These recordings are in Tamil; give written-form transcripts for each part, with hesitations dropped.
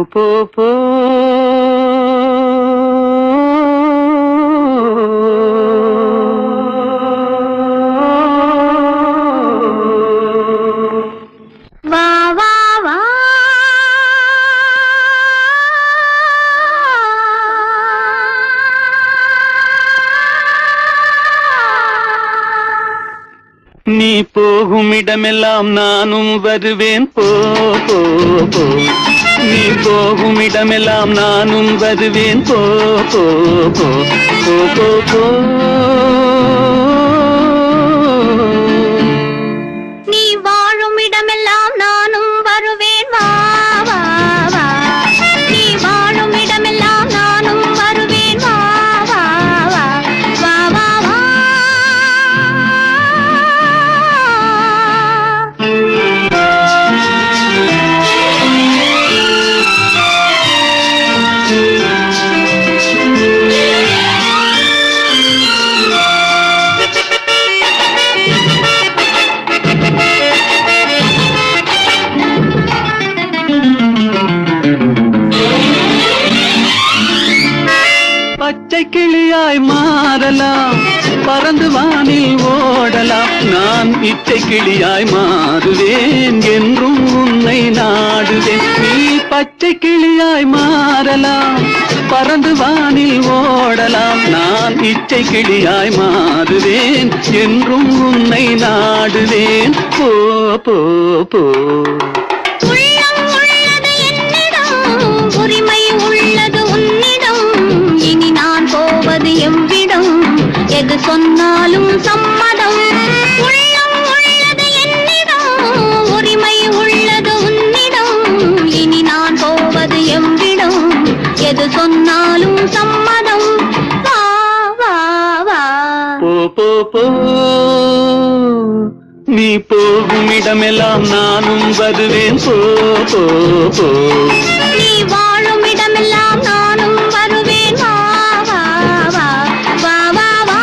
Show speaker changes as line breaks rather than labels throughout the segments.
போ போ
வா வா வா
நீ போகும் இடமெல்லாம் நானும் வருவேன் போ போ போ நீ போகும் இடமெல்லாம் நானும் வருவேன் போ போ போ போ போ போ
நீ வாழும் இடமெல்லாம் நானும் வருவேன் வா வா வா நீ வாழும் இடமெல்லாம் நானும் வருவேன் வா வா வா வா வா வா
பச்சை கிளியாய் மாறலாம் பறந்து வானில் ஓடலாம் நான் இச்சை கிளியாய் மாறுவேன் என்றும் உன்னை நாடுவேன் நீ பச்சை கிளியாய் மாறலாம் பறந்து வானில் ஓடலாம் நான் இச்சை கிளியாய் மாறுவேன் என்றும் உன்னை நாடுவேன் போ போ போ
உள்ளம் உள்ளது என்னிடம் உரிமை உள்ளது உன்னிடம் இனி நான் போவது எவ்விடம் எது சொன்னாலும் சம்மதம் உள்ளம் உள்ளது என்னிடம் உரிமை உள்ளது உன்னிடம் இனி நான் போவது எவ்விடம் எது சொன்னாலும் சம்மதம் வா வா வா
போ போ போ நீ போகும் இடமெல்லாம் நானும் வருவேன் போ போ போ
நீ வாழும் இடமெல்லாம் நானும் வருவேன் வா வா வா வா வா வா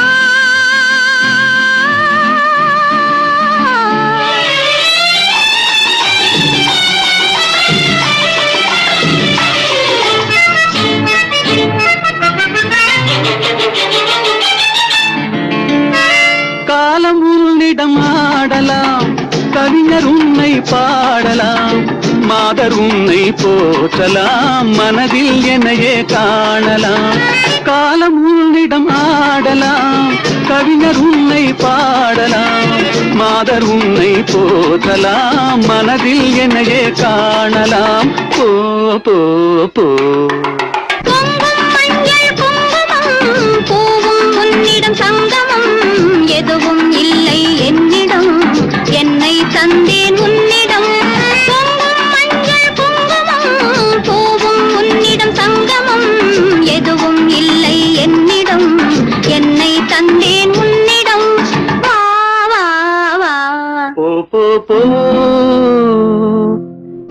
காலம் உன்னிடம் ஆடலாம் கவிஞர் உன்னை பாடலாம் மாதர் உன்னை போற்றலாம் மனதில் என்னையே காணலாம் காலம் உன்னிடம் ஆடலாம் கவிஞர் உன்னை பாடலாம் மாதர் உன்னை போற்றலாம் மனதில் என்னையே காணலாம் போ போ போ
பொங்கும் மஞ்சள் குங்குமம் பூவும் உன்னிடம் சங்கமம் எதுவும் இல்லை என்னிடம் என்னை தந்தேன் உன்னிடம் பொங்கும் மஞ்சள் குங்குமம் பூவும் உன்னிடம் சங்கமம் எதுவும் இல்லை என்னிடம் என்னை தந்தேன் உன்னிடம் வா வா வா
போ போ போ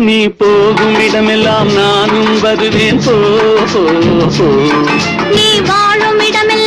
நீ போகும் இடமெல்லாம் நானும் வருவேன் போ போ போ
நீ வாழும் இடமெல்லாம்